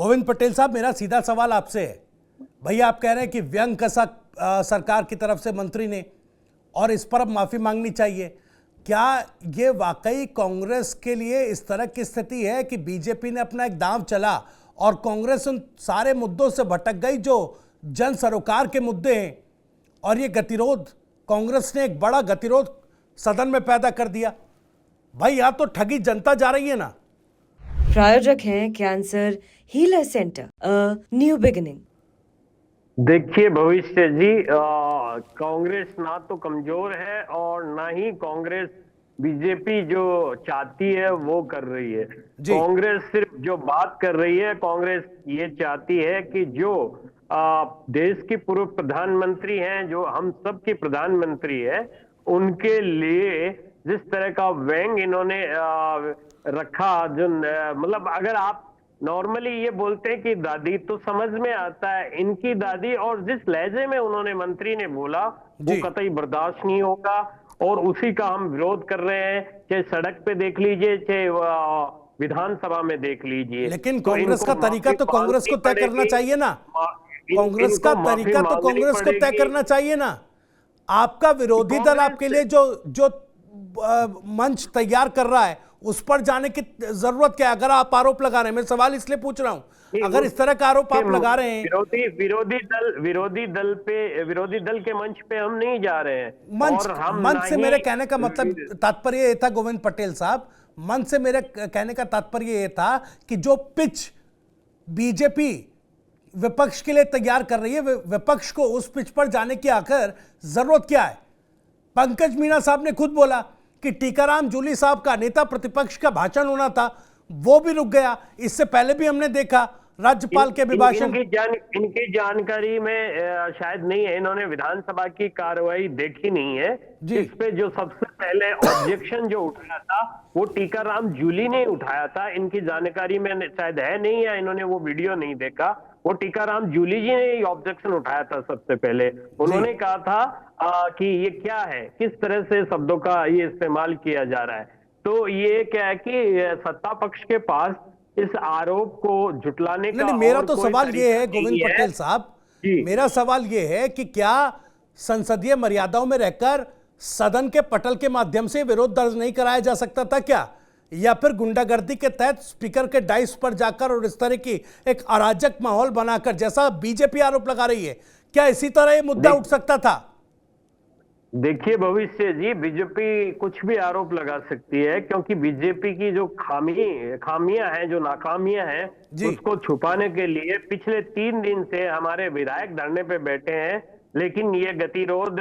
गोविंद पटेल साहब, मेरा सीधा सवाल आपसे है। भैया आप कह रहे हैं कि व्यंग कसा सरकार की तरफ से मंत्री ने और इस पर अब माफी मांगनी चाहिए। क्या ये वाकई कांग्रेस के लिए इस तरह की स्थिति है कि बीजेपी ने अपना एक दांव चला और कांग्रेस उन सारे मुद्दों से भटक गई जो जन सरोकार के मुद्दे हैं, और ये गतिरोध, कांग्रेस ने एक बड़ा गतिरोध सदन में पैदा कर दिया? भाई यहाँ तो ठगी जनता जा रही है ना। प्रायोजक हैं cancer healer centre, a new beginning. देखिए भविष्य जी, कांग्रेस ना तो कमजोर है और ना ही कांग्रेस बीजेपी जो चाहती है वो कर रही है। कांग्रेस सिर्फ जो बात कर रही है, कांग्रेस ये चाहती है कि जो देश की पूर्व प्रधानमंत्री हैं, जो हम सब की प्रधानमंत्री है, उनके लिए जिस तरह का व्यंग इन्होंने रखा, जो मतलब अगर आप नॉर्मली ये बोलते हैं कि दादी, तो समझ में आता है इनकी दादी, और जिस लहजे में उन्होंने मंत्री ने बोला वो कतई बर्दाश्त नहीं होगा और उसी का हम विरोध कर रहे हैं। चाहे सड़क पे देख लीजिए, चाहे विधानसभा में देख लीजिए। लेकिन कांग्रेस का तरीका तो कांग्रेस को तय करना चाहिए ना। कांग्रेस का तरीका तो कांग्रेस को तय करना चाहिए ना। आपका विरोधी दल आपके लिए जो मंच तैयार कर रहा है उस पर जाने की जरूरत क्या है? अगर आप आरोप लगा रहे हैं, मैं सवाल इसलिए पूछ रहा हूं, अगर इस तरह का आरोप आप लगा रहे हैं, विरोधी दल के मंच पे हम नहीं जा रहे हैं। मंच से मेरे कहने का मतलब तात्पर्य ये था गोविंद पटेल साहब, मंच से मेरे कहने का तात्पर्य ये था कि जो पिच बीजेपी विपक्ष के लिए तैयार कर रही है, विपक्ष को उस पिच पर जाने की आखिर जरूरत क्या है? पंकज मीना साहब ने खुद बोला कि टीकाराम जूली साहब का नेता प्रतिपक्ष का भाषण होना था, वो भी रुक गया। इससे पहले भी हमने देखा राज्यपाल के अभिभाषण। इनकी जानकारी में शायद नहीं है, इन्होंने विधानसभा की कार्रवाई देखी नहीं है। इस पे जो सबसे पहले ऑब्जेक्शन जो उठाया था वो टीकाराम जूली ने उठाया था। इनकी जानकारी में शायद है नहीं, या इन्होंने वो वीडियो नहीं देखा। वो टीकाराम जूली जी ने ऑब्जेक्शन उठाया था सबसे पहले। उन्होंने कहा था कि ये क्या है, किस तरह से शब्दों का ये इस्तेमाल किया जा रहा है। तो ये क्या है कि सत्ता पक्ष के पास इस आरोप को झुटलाने का नहीं, मेरा तो सवाल ये है गोविंद पटेल साहब, मेरा सवाल ये है कि क्या संसदीय मर्यादाओं में रहकर सदन के पटल के माध्यम से विरोध दर्ज नहीं कराया जा सकता था क्या? या फिर गुंडागर्दी के तहत स्पीकर के डाइस पर जाकर और इस तरह की एक अराजक माहौल बनाकर, जैसा बीजेपी आरोप लगा रही है, क्या इसी तरह यह मुद्दा उठ सकता था? देखिए भविष्य जी, बीजेपी कुछ भी आरोप लगा सकती है, क्योंकि बीजेपी की जो खामियां हैं, जो नाकामियां हैं, उसको छुपाने के लिए पिछले 3 दिन से हमारे विधायक धरने पे बैठे हैं, लेकिन ये गतिरोध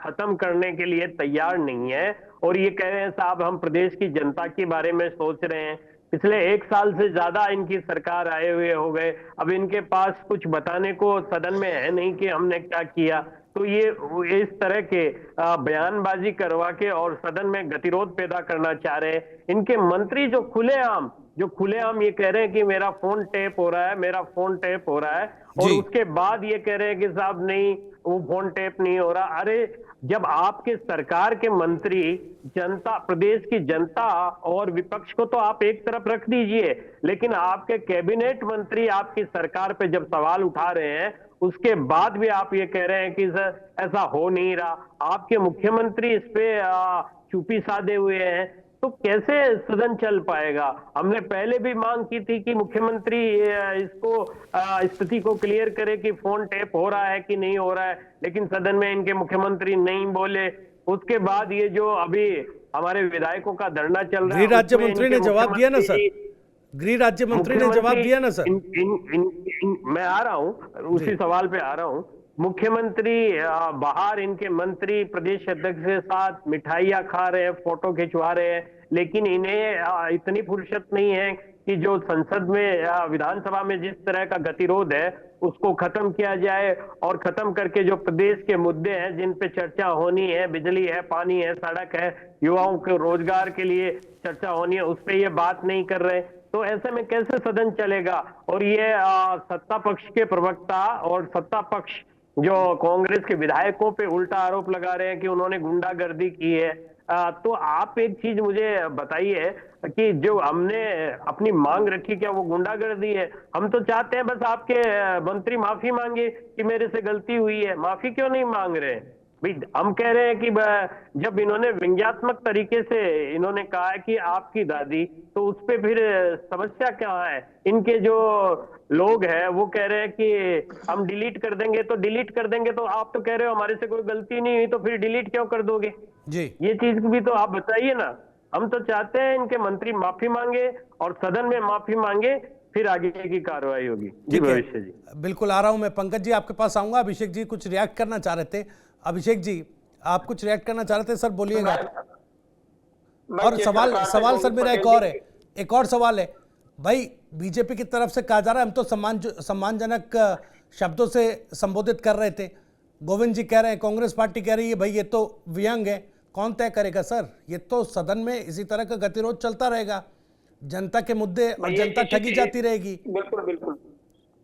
खत्म करने के लिए तैयार नहीं है। और ये कह रहे हैं साहब हम प्रदेश की जनता के बारे में सोच रहे हैं। पिछले 1 साल से ज्यादा इनकी सरकार आए हुए हो गए, अब इनके पास कुछ बताने को सदन में है नहीं कि हमने क्या किया। तो ये इस तरह के बयानबाजी करवा के और सदन में गतिरोध पैदा करना चाह रहे हैं। इनके मंत्री जो खुलेआम ये कह रहे हैं कि मेरा फोन टैप हो रहा है, मेरा फोन टैप हो रहा है, और उसके बाद ये कह रहे हैं कि साहब नहीं, वो फोन टैप नहीं हो रहा। अरे जब आपके सरकार के मंत्री जनता, प्रदेश की जनता और विपक्ष को तो आप एक तरफ रख दीजिए, लेकिन आपके कैबिनेट मंत्री आपकी सरकार पे जब सवाल उठा रहे हैं, उसके बाद भी आप ये कह रहे हैं कि सर ऐसा हो नहीं रहा। आपके मुख्यमंत्री इस पे चुप्पी साधे हुए हैं, तो कैसे सदन चल पाएगा? हमने पहले भी मांग की थी कि मुख्यमंत्री इसको स्थिति को क्लियर करे कि फोन टैप हो रहा है कि नहीं हो रहा है, लेकिन सदन में इनके मुख्यमंत्री नहीं बोले। उसके बाद ये जो अभी हमारे विधायकों का धरना चल रहा है, गृह राज्य मंत्री ने जवाब दिया ना सर, गृह राज्य मंत्री ने जवाब दिया ना सर। मैं आ रहा हूं, उसी सवाल पे आ रहा हूं। मुख्यमंत्री बाहर इनके मंत्री प्रदेश अध्यक्ष के साथ मिठाइयां खा रहे हैं, फोटो खिंचवा रहे हैं, लेकिन इन्हें इतनी फुर्सत नहीं है कि जो संसद में विधानसभा में जिस तरह का गतिरोध है उसको खत्म किया जाए, और खत्म करके जो प्रदेश के मुद्दे हैं जिन पे चर्चा होनी है, बिजली है, पानी है, सड़क है, युवाओं के रोजगार के लिए चर्चा होनी है, उस पर ये बात नहीं कर रहे। तो ऐसे में कैसे सदन चलेगा? और ये सत्ता पक्ष के प्रवक्ता और सत्ता पक्ष जो कांग्रेस के विधायकों पे उल्टा आरोप लगा रहे हैं कि उन्होंने गुंडागर्दी की है। तो आप एक चीज मुझे बताइए कि जो हमने अपनी मांग रखी, क्या वो गुंडागर्दी है? हम तो चाहते हैं बस आपके मंत्री माफी मांगे कि मेरे से गलती हुई है। माफी क्यों नहीं मांग रहे हैं भाई? हम कह रहे हैं कि जब इन्होंने व्यंग्यात्मक तरीके से इन्होंने कहा है कि आपकी दादी, तो उस पे फिर समस्या क्या है? इनके जो लोग हैं वो कह रहे हैं कि हम डिलीट कर देंगे, तो डिलीट कर देंगे, तो आप तो कह रहे हो हमारे से कोई गलती नहीं हुई, तो फिर डिलीट क्यों कर दोगे? जी ये चीज भी तो आप बताइए ना। हम तो चाहते हैं इनके मंत्री माफी मांगे और सदन में माफी मांगे, फिर आगे की कार्रवाई होगी। जी ठीक है, भविष्य जी। बिल्कुल आ रहा हूं मैं। पंकज जी आपके पास आऊंगा। अभिषेक जी कुछ रिएक्ट करना चाह रहे थे। अभिषेक जी आप कुछ रिएक्ट करना चाह रहे थे सर, बोलिएगा। और सवाल सर मेरा एक और है, एक और सवाल है भाई। बीजेपी की तरफ से कहा जा रहा है हम तो सम्मानजनक शब्दों से संबोधित कर रहे थे। गोविंद जी कह रहे हैं, कांग्रेस पार्टी कह रही है भाई ये तो व्यंग है। कौन तय करेगा सर? ये तो सदन में इसी तरह का गतिरोध चलता रहेगा, जनता के मुद्दे और जनता ठगी जाती रहेगी। बिल्कुल बिल्कुल,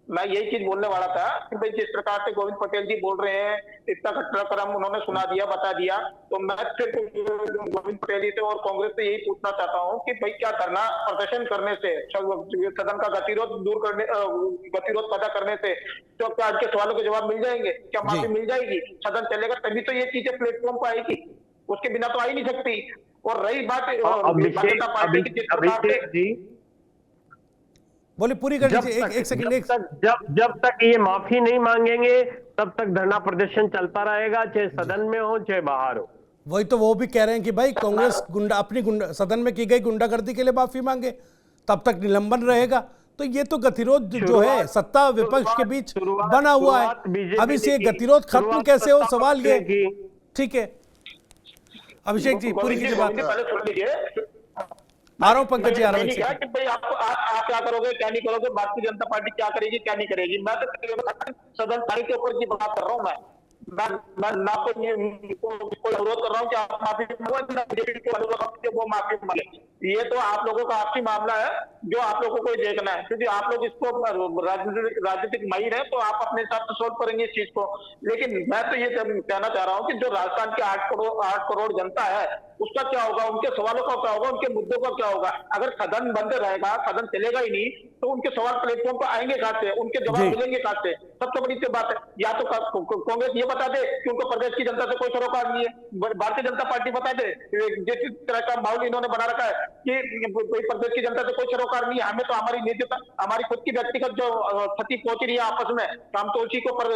मैं यही चीज बोलने वाला था कि भाई जिस प्रकार से गोविंद पटेल जी बोल रहे हैं, इतना घटनाक्रम उन्होंने सुना दिया, बता दिया, तो मैं फिर गोविंद पटेल जी से और कांग्रेस से यही पूछना चाहता हूं कि भाई क्या करना, प्रदर्शन करने से, सदन का गतिरोध दूर करने, गतिरोध पैदा करने से तो क्या आपके सवालों के जवाब मिल जाएंगे? क्या माफी मिल जाएगी? सदन चलेगा तभी तो ये चीजें प्लेटफॉर्म पर आएगी, उसके बिना तो आ ही नहीं सकती। और रही बात भाजपा पार्टी की, जिस प्रकार से, बोले पूरी कर दीजिए, एक सेकंड। जब तक ये माफी नहीं मांगेंगे तब तक धरना प्रदर्शन चलता रहेगा, चाहे सदन में हो चाहे बाहर हो। वही तो वो भी कह रहे हैं कि भाई कांग्रेस अपनी सदन में की गई गुंडागर्दी के लिए माफी मांगे, तब तक निलंबन रहेगा। तो ये तो गतिरोध जो है सत्ता विपक्ष के बीच बना हुआ है। अभी से गतिरोध खत्म कैसे हो, सवाल ये। ठीक है अभिषेक जी पूरी कीजिए बात। आ रहा हूं पंकज जी, आ रहा हूं। कि भाई आप क्या करोगे क्या नहीं करोगे, भारतीय जनता पार्टी क्या करेगी क्या नहीं करेगी, मैं तो सदन कार्य के ऊपर की बात कर रहा हूँ। मैं ना कोई अनुरोध कर रहा हूँ कि आप माफी मांगो, ना बीजेपी को अनुरोध कि वो माफी मांगे। ये तो आप लोगों का आपसी मामला है जो आप लोगों को देखना है, क्योंकि आप लोग इसको राजनीतिक माहिर है, तो आप अपने हिसाब से सोल्व करेंगे इस चीज को। लेकिन मैं तो ये कहना चाह रहा हूँ कि जो राजस्थान के 8 करोड़ जनता है उसका क्या होगा, उनके सवालों का क्या होगा, उनके मुद्दों का क्या होगा? अगर सदन बंद रहेगा, सदन चलेगा ही नहीं, तो उनके सवाल प्लेटफॉर्म पर आएंगे कहां से, उनके जवाब मिलेंगे कहां से? सबसे बड़ी बात है, या तो कांग्रेस ये बता दे कि उनको प्रदेश की जनता से कोई सरोकार नहीं है, भारतीय जनता पार्टी बता दे जिस तरह का माहौल इन्होंने बना रखा है कि प्रदेश की जनता से कोई सरोकार नहीं है, हमें तो हमारी निजता, हमारी खुद की व्यक्तिगत जो क्षति पहुंच रही है आपस में, हम तो उसी को पर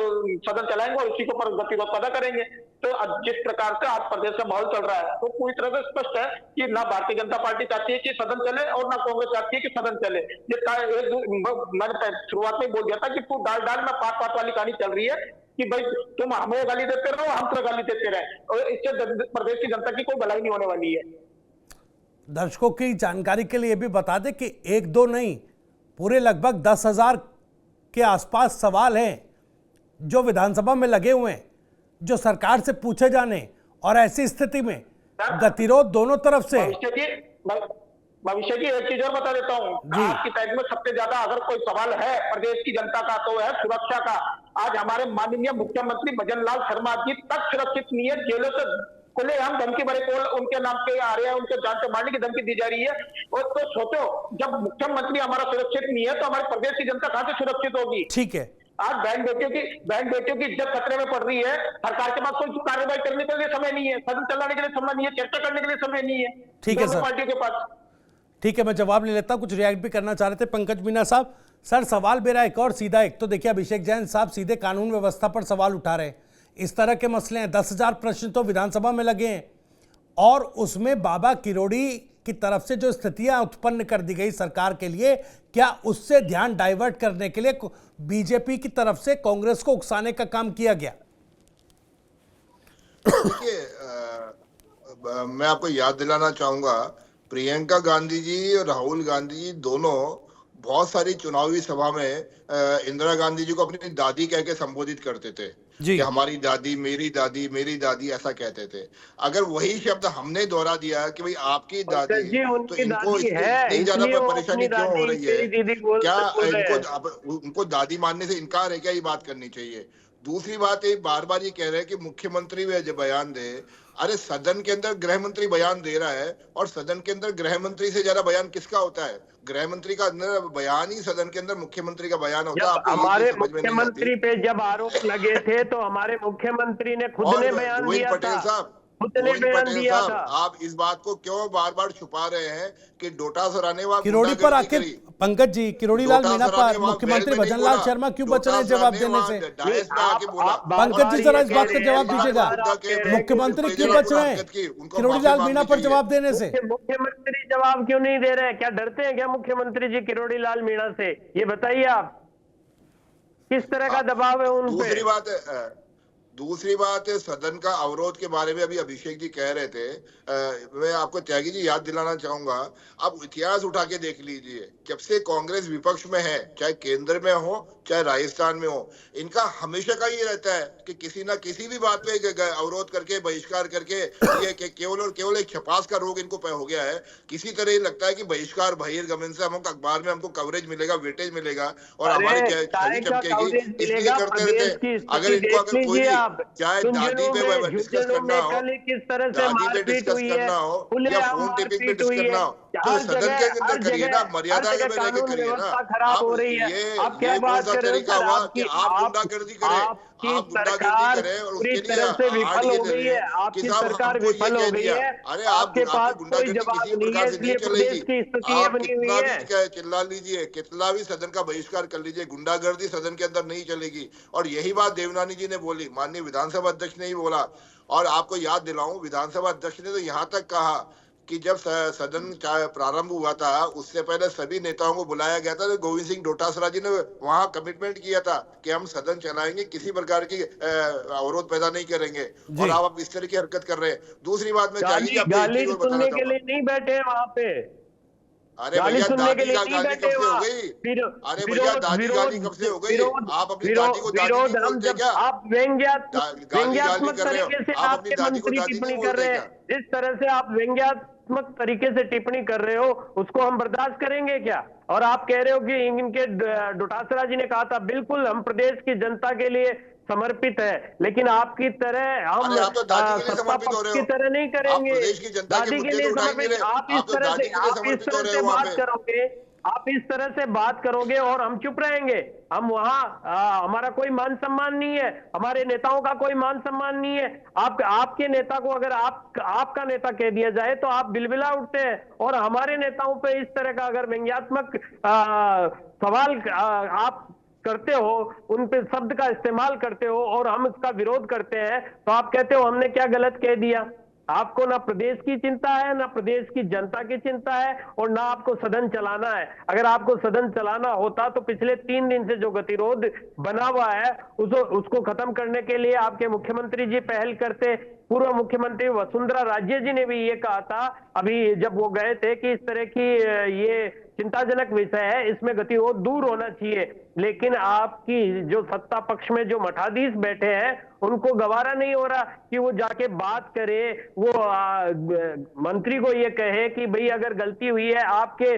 सदन चलाएंगे और उसी को पर गतिरोध पैदा करेंगे। तो जिस प्रकार से आज प्रदेश का माहौल चल रहा है, तो पूरी तरह से स्पष्ट है कि ना भारतीय जनता पार्टी चाहती है कि सदन चले और ना कांग्रेस चाहती है कि सदन चले। मैंने शुरुआत में बोल दिया था कि तू डाल डाल में पात पात वाली कहानी चल रही है कि भाई तुम हमें गाली देते रहो, हम तो गाली देते रहे, और इससे प्रदेश की जनता की कोई भलाई नहीं होने वाली है। दर्शकों की जानकारी के लिए भी बता दें कि एक दो नहीं, पूरे लगभग 10,000 के आसपास सवाल हैं जो विधानसभा में लगे हुए हैं, जो सरकार से पूछे जाने, और ऐसी स्थिति में गतिरोध दोनों तरफ से। भविष्य की एक चीज और बता देता हूँ, आज की तारीख में सबसे ज्यादा अगर कोई सवाल है प्रदेश की जनता का तो है सुरक्षा का। आज हमारे माननीय मुख्यमंत्री भजन लाल शर्मा जी तक सुरक्षित नहीं है, जेलों से खुले हम धमकी भरे कॉल उनके नाम पे आ रहे हैं, उनके जान से मारने की धमकी दी जा रही है। और तो सोचो, जब मुख्यमंत्री हमारा सुरक्षित नहीं है तो हमारे प्रदेश की जनता कहां से सुरक्षित होगी? ठीक है, आज बहन बेटियों की इज्जत खतरे में पड़ रही है। सरकार के पास कोई कार्रवाई करने के लिए समय नहीं है, सदन चलाने के लिए समय नहीं है, चर्चा करने के लिए समय नहीं है। ठीक है सर, पार्टियों के पास। ठीक है, मैं जवाब ले लेता हूं। कुछ रिएक्ट भी करना चाह रहे थे पंकज मीना साहब। सर सवाल मेरा एक और सीधा, एक तो देखिए अभिषेक जैन साहब सीधे कानून व्यवस्था पर सवाल उठा रहे हैं। इस तरह के मसले हैं, 10,000 प्रश्न तो विधानसभा में लगे हैं, और उसमें बाबा किरोड़ी की तरफ से जो स्थितियां उत्पन्न कर दी गई सरकार के लिए, क्या उससे ध्यान डाइवर्ट करने के लिए बीजेपी की तरफ से कांग्रेस को उकसाने का काम किया गया? देखिए, मैं आपको याद दिलाना चाहूंगा, प्रियंका गांधी जी और राहुल गांधी जी दोनों बहुत सारी चुनावी सभा में इंदिरा गांधी जी को अपनी दादी कह के संबोधित करते थे कि हमारी दादी, मेरी दादी ऐसा कहते थे। अगर वही शब्द हमने दोहरा दिया कि भाई आपकी दादी, तो इनको इतनी ज्यादा परेशानी क्यों हो रही है? क्या उनको दादी मानने से इनकार है क्या? ये बात करनी चाहिए। दूसरी बात ये बार बार ये कह रहे हैं कि मुख्यमंत्री वे जो बयान दे। अरे सदन के अंदर गृह मंत्री बयान दे रहा है, और सदन के अंदर गृह मंत्री से ज्यादा बयान किसका होता है? गृह मंत्री का अंदर बयान ही सदन के अंदर मुख्यमंत्री का बयान होता है। आपको ये हमारे चीज समझ में नहीं मुख्यमंत्री आती। पे जब आरोप लगे थे तो हमारे मुख्यमंत्री ने खुद और ने बयान गोविंद दिया पटेल था, साहब, खुद ने गोविंद बयान पटेल दिया साहब, था। आप इस बात को क्यों बार बार छुपा रहे हैं कि डोटासरा ने वहां किरोड़ी पर गुंडागर्दी आखिर करी? पंकज जी, किरोड़ी लाल मीणा डोटासरा ने पर वहां मुख्यमंत्री वेल में नहीं भजनलाल बोला। शर्मा क्यों बच रहे हैं डोटासरा जवाब ने देने वहां से? डायस पे आके बोला। पंकज जी, जरा इस बात का जवाब दीजिएगा, मुख्यमंत्री मुख्यमंत्री क्यों बच रहे हैं किरोड़ी लाल मीणा पर जवाब देने से? मुख्यमंत्री जवाब क्यों नहीं दे रहे हैं? क्या डरते हैं क्या मुख्यमंत्री जी किरोड़ी लाल मीणा से? ये बताइए आप, किस तरह का दबाव है उन पे? दूसरी बात है सदन का अवरोध के बारे में अभी अभिषेक जी कह रहे थे। मैं आपको त्यागी जी याद दिलाना चाहूंगा, आप इतिहास उठा के देख लीजिए, जब से कांग्रेस विपक्ष में है, चाहे केंद्र में हो चाहे राजस्थान में हो, इनका हमेशा का ये रहता है कि किसी ना किसी भी बात पे अवरोध करके, बहिष्कार करके, ये केवल और केवल एक छपास का रोग इनको हो गया है। किसी तरह ये लगता है कि बहिष्कार बहिर्गमन से हमको अखबार में हमको कवरेज मिलेगा, वेटेज मिलेगा और हमारी छवि चमकेगी, इसलिए करते रहते। अगर इनको अगर कोई चाहे दादी पे डिस्कस करना हो, दादी पे डिस्कस करना हो या फोन टेपिंग पे डिस्कस करना हो, तो सदन के अंदर करिए ना, मर्यादा में रह के करिए ना। आप ये कौन सा तरीका हुआ कि आप गुंडागर्दी करें, आप गुंडागर्दी करें और उसके लिए आर्ट के जरिए कि साहब हमको ये कह दिया। अरे आपकी गुंडागर्दी किसी प्रकार से नहीं चलेगी। आप कितना भी चिल्ला लीजिए, कितना भी सदन का बहिष्कार कर लीजिए, गुंडागर्दी सदन के अंदर नहीं चलेगी। और यही बात देवनानी जी ने बोली, माननीय विधानसभा अध्यक्ष ने ही बोला। और आपको याद दिलाऊं, विधानसभा अध्यक्ष ने तो यहाँ तक कहा कि जब सदन प्रारंभ हुआ था उससे पहले सभी नेताओं को बुलाया गया था, तो गोविंद सिंह डोटासरा जी ने वहां कमिटमेंट किया था कि हम सदन चलाएंगे, किसी प्रकार की अवरोध पैदा नहीं करेंगे। और आप इस तरह की हरकत कर रहे हैं। दूसरी बात में चाहिए गाली सुनने के लिए नहीं बैठे वहां पे। अरे भैया दादी का गाली कब से हो गई? अरे भैया दादी गाली कब से हो गई? आप अपनी दादी को दादी नहीं बोलते क्या? आप व्यंग्यात्मक तरीके से आपके मंत्री टिप्पणी कर रहे हैं, जिस तरह से आप व्यंग्यात्मक तरीके से टिप्पणी कर रहे हो उसको हम बर्दाश्त करेंगे क्या? और आप कह रहे हो कि इनके डोटासरा जी ने कहा था, बिल्कुल हम प्रदेश की जनता के लिए समर्पित है, लेकिन आपकी तरह हम सत्ता पक्ष की तरह नहीं करेंगे। दादी के लिए समर्पित आप इस तरह से बात करोगे, आप इस तरह से बात करोगे और हम चुप रहेंगे? हम वहां हमारा कोई मान सम्मान नहीं है, हमारे नेताओं का कोई मान सम्मान नहीं है। आपके नेता को अगर आपका नेता कह दिया जाए तो आप बिलबिला उठते हैं, और हमारे नेताओं पे इस तरह का अगर व्यंग्यात्मक सवाल आप करते हो, उन पे शब्द का इस्तेमाल करते हो और हम इसका विरोध करते हैं, तो आप कहते हो हमने क्या गलत कह दिया। आपको ना प्रदेश की चिंता है, ना प्रदेश की जनता की चिंता है, और ना आपको सदन चलाना है। अगर आपको सदन चलाना होता तो पिछले 3 दिन से जो गतिरोध बना हुआ है उसको खत्म करने के लिए आपके मुख्यमंत्री जी पहल करते। पूर्व मुख्यमंत्री वसुंधरा राजे जी ने भी ये कहा था अभी जब वो गए थे कि इस तरह की ये चिंताजनक विषय है, इसमें गतिरोध दूर होना चाहिए। लेकिन आपकी जो सत्ता पक्ष में जो मठाधीश बैठे हैं उनको गवारा नहीं हो रहा कि वो जाके बात करे, वो मंत्री को ये कहे कि भाई अगर गलती हुई है। आपके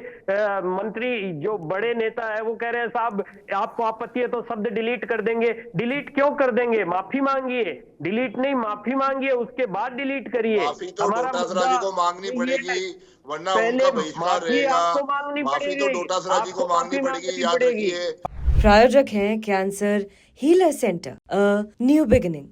मंत्री जो बड़े नेता है वो कह रहे हैं साहब आपको आपत्ति है तो शब्द डिलीट कर देंगे। डिलीट क्यों कर देंगे? माफी मांगिए, डिलीट नहीं माफी मांगिए, उसके बाद डिलीट करिए। माफी तो डोटासरा जी को मांगनी पड़ेगी, वरना उनका बहिष्कार रहेगा। माफी तो डोटासरा जी को मांगनी पड़ेगी, याद रखिए। प्रायोजक हैं cancer healer centre, a new beginning.